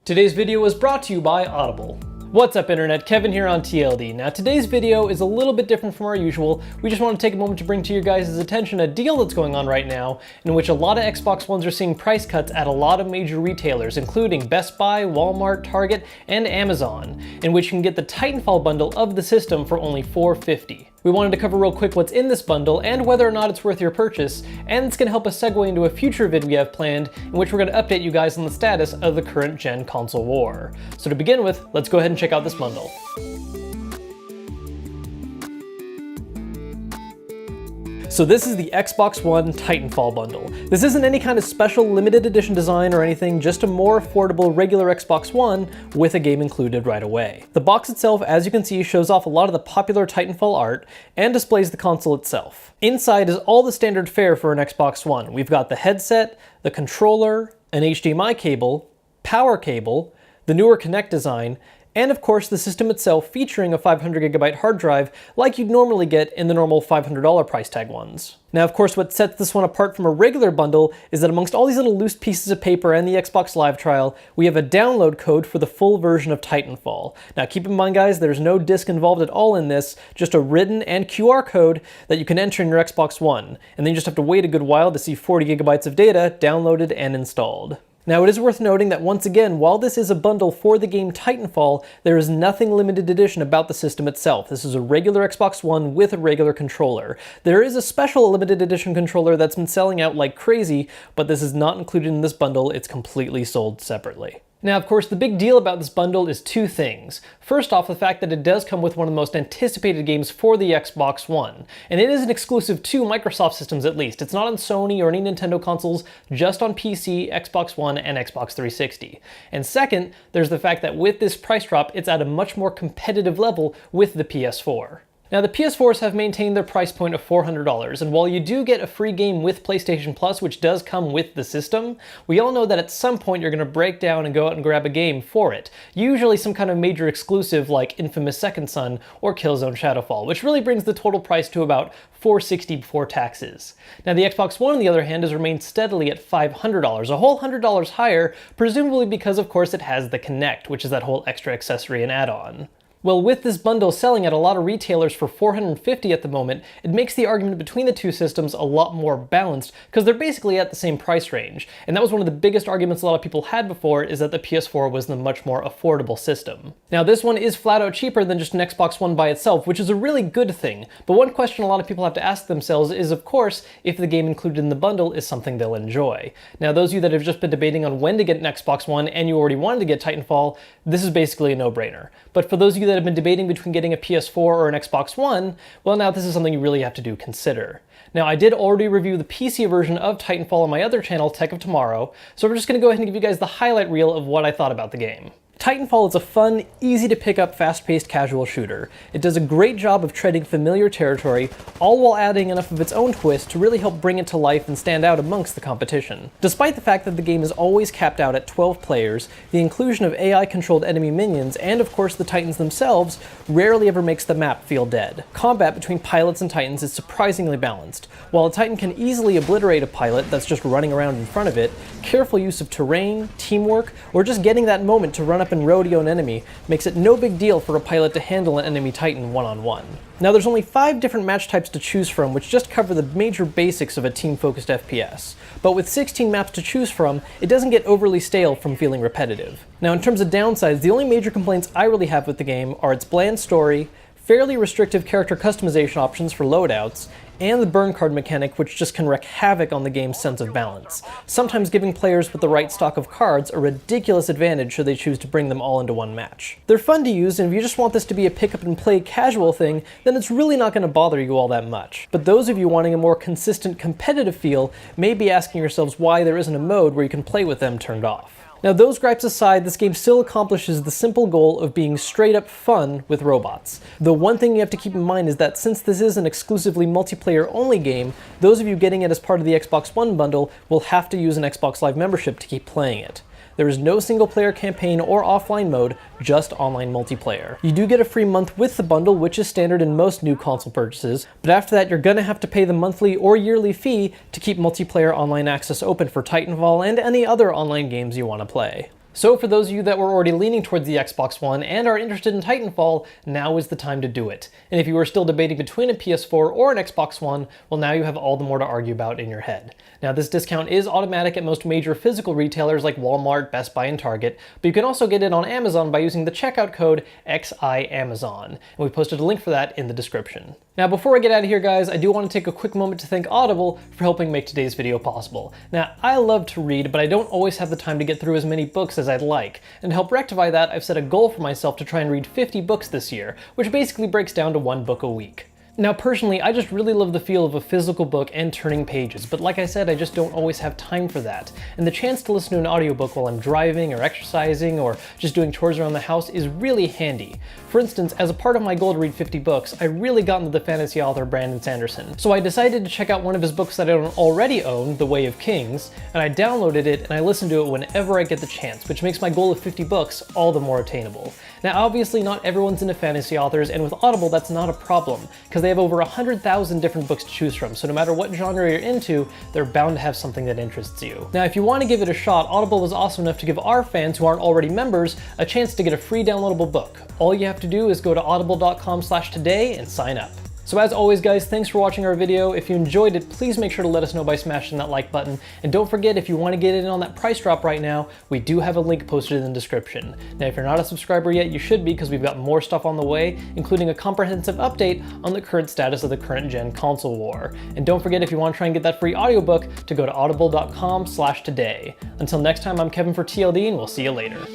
Today's video was brought to you by Audible. What's up internet, Kevin here on TLD. Now today's video is a little bit different from our usual. We just want to take a moment to bring to your guys' attention a deal that's going on right now in which a lot of Xbox Ones are seeing price cuts at a lot of major retailers, including Best Buy, Walmart, Target, and Amazon, in which you can get the Titanfall bundle of the system for only $450. We wanted to cover real quick what's in this bundle and whether or not it's worth your purchase, and it's going to help us segue into a future vid we have planned in which we're going to update you guys on the status of the current gen console war. So to begin with, let's go ahead and check out this bundle. So this is the Xbox One Titanfall bundle. This isn't any kind of special limited edition design or anything, just a more affordable regular Xbox One with a game included right away. The box itself, as you can see, shows off a lot of the popular Titanfall art and displays the console itself. Inside is all the standard fare for an Xbox One. We've got the headset, the controller, an HDMI cable, power cable, the newer Kinect design, and of course the system itself featuring a 500GB hard drive like you'd normally get in the normal $500 price tag ones. Now of course what sets this one apart from a regular bundle is that amongst all these little loose pieces of paper and the Xbox Live trial, we have a download code for the full version of Titanfall. Now keep in mind guys, there's no disc involved at all in this, just a written and QR code that you can enter in your Xbox One, and then you just have to wait a good while to see 40GB of data downloaded and installed. Now it is worth noting that once again, while this is a bundle for the game Titanfall, there is nothing limited edition about the system itself. This is a regular Xbox One with a regular controller. There is a special limited edition controller that's been selling out like crazy, but this is not included in this bundle, it's completely sold separately. Now, of course, the big deal about this bundle is two things. First off, the fact that it does come with one of the most anticipated games for the Xbox One. And it is an exclusive to Microsoft systems at least. It's not on Sony or any Nintendo consoles, just on PC, Xbox One, and Xbox 360. And second, there's the fact that with this price drop, it's at a much more competitive level with the PS4. Now the PS4s have maintained their price point of $400, and while you do get a free game with PlayStation Plus, which does come with the system, we all know that at some point you're going to break down and go out and grab a game for it. Usually some kind of major exclusive like Infamous Second Son or Killzone Shadowfall, which really brings the total price to about $460 before taxes. Now the Xbox One on the other hand has remained steadily at $500, a whole $100 higher, presumably because of course it has the Kinect, which is that whole extra accessory and add-on. Well, with this bundle selling at a lot of retailers for $450 at the moment, it makes the argument between the two systems a lot more balanced because they're basically at the same price range. And that was one of the biggest arguments a lot of people had before, is that the PS4 was the much more affordable system. Now this one is flat out cheaper than just an Xbox One by itself, which is a really good thing. But one question a lot of people have to ask themselves is, of course, if the game included in the bundle is something they'll enjoy. Now those of you that have just been debating on when to get an Xbox One and you already wanted to get Titanfall, this is basically a no-brainer. But for those of you that have been debating between getting a PS4 or an Xbox One, well now this is something you really have to consider. Now I did already review the PC version of Titanfall on my other channel, Tech of Tomorrow, so we're just going to go ahead and give you guys the highlight reel of what I thought about the game. Titanfall is a fun, easy to pick up, fast-paced casual shooter. It does a great job of treading familiar territory, all while adding enough of its own twist to really help bring it to life and stand out amongst the competition. Despite the fact that the game is always capped out at 12 players, the inclusion of AI-controlled enemy minions, and of course the Titans themselves, rarely ever makes the map feel dead. Combat between pilots and Titans is surprisingly balanced. While a Titan can easily obliterate a pilot that's just running around in front of it, careful use of terrain, teamwork, or just getting that moment to run up and rodeo an enemy makes it no big deal for a pilot to handle an enemy Titan one-on-one. Now there's only 5 different match types to choose from, which just cover the major basics of a team-focused FPS. But with 16 maps to choose from, it doesn't get overly stale from feeling repetitive. Now in terms of downsides, the only major complaints I really have with the game are its bland story, fairly restrictive character customization options for loadouts, and the burn card mechanic, which just can wreak havoc on the game's sense of balance, sometimes giving players with the right stock of cards a ridiculous advantage should they choose to bring them all into one match. They're fun to use, and if you just want this to be a pick up and play casual thing, then it's really not going to bother you all that much. But those of you wanting a more consistent competitive feel may be asking yourselves why there isn't a mode where you can play with them turned off. Now those gripes aside, this game still accomplishes the simple goal of being straight up fun with robots. The one thing you have to keep in mind is that since this is an exclusively multiplayer only game, those of you getting it as part of the Xbox One bundle will have to use an Xbox Live membership to keep playing it. There is no single player campaign or offline mode, just online multiplayer. You do get a free month with the bundle, which is standard in most new console purchases, but after that you're gonna have to pay the monthly or yearly fee to keep multiplayer online access open for Titanfall and any other online games you want to play. So for those of you that were already leaning towards the Xbox One and are interested in Titanfall, now is the time to do it. And if you were still debating between a PS4 or an Xbox One, well, now you have all the more to argue about in your head. Now this discount is automatic at most major physical retailers like Walmart, Best Buy, and Target, but you can also get it on Amazon by using the checkout code XIAmazon, and we posted a link for that in the description. Now before I get out of here, guys, I do want to take a quick moment to thank Audible for helping make today's video possible. Now, I love to read, but I don't always have the time to get through as many books as I'd like, and to help rectify that, I've set a goal for myself to try and read 50 books this year, which basically breaks down to 1 book a week. Now personally, I just really love the feel of a physical book and turning pages, but like I said, I just don't always have time for that. And the chance to listen to an audiobook while I'm driving or exercising or just doing chores around the house is really handy. For instance, as a part of my goal to read 50 books, I really got into the fantasy author Brandon Sanderson. So I decided to check out one of his books that I don't already own, The Way of Kings, and I downloaded it and I listen to it whenever I get the chance, which makes my goal of 50 books all the more attainable. Now obviously not everyone's into fantasy authors, and with Audible that's not a problem, because they have over 100,000 different books to choose from, so no matter what genre you're into, they're bound to have something that interests you. Now if you want to give it a shot, Audible was awesome enough to give our fans who aren't already members a chance to get a free downloadable book. All you have to do is go to audible.com/today and sign up. So as always guys, thanks for watching our video. If you enjoyed it, please make sure to let us know by smashing that like button. And don't forget, if you want to get in on that price drop right now, we do have a link posted in the description. Now if you're not a subscriber yet, you should be, because we've got more stuff on the way, including a comprehensive update on the current status of the current gen console war. And don't forget, if you want to try and get that free audiobook, to go to audible.com/today. Until next time, I'm Kevin for TLD, and we'll see you later.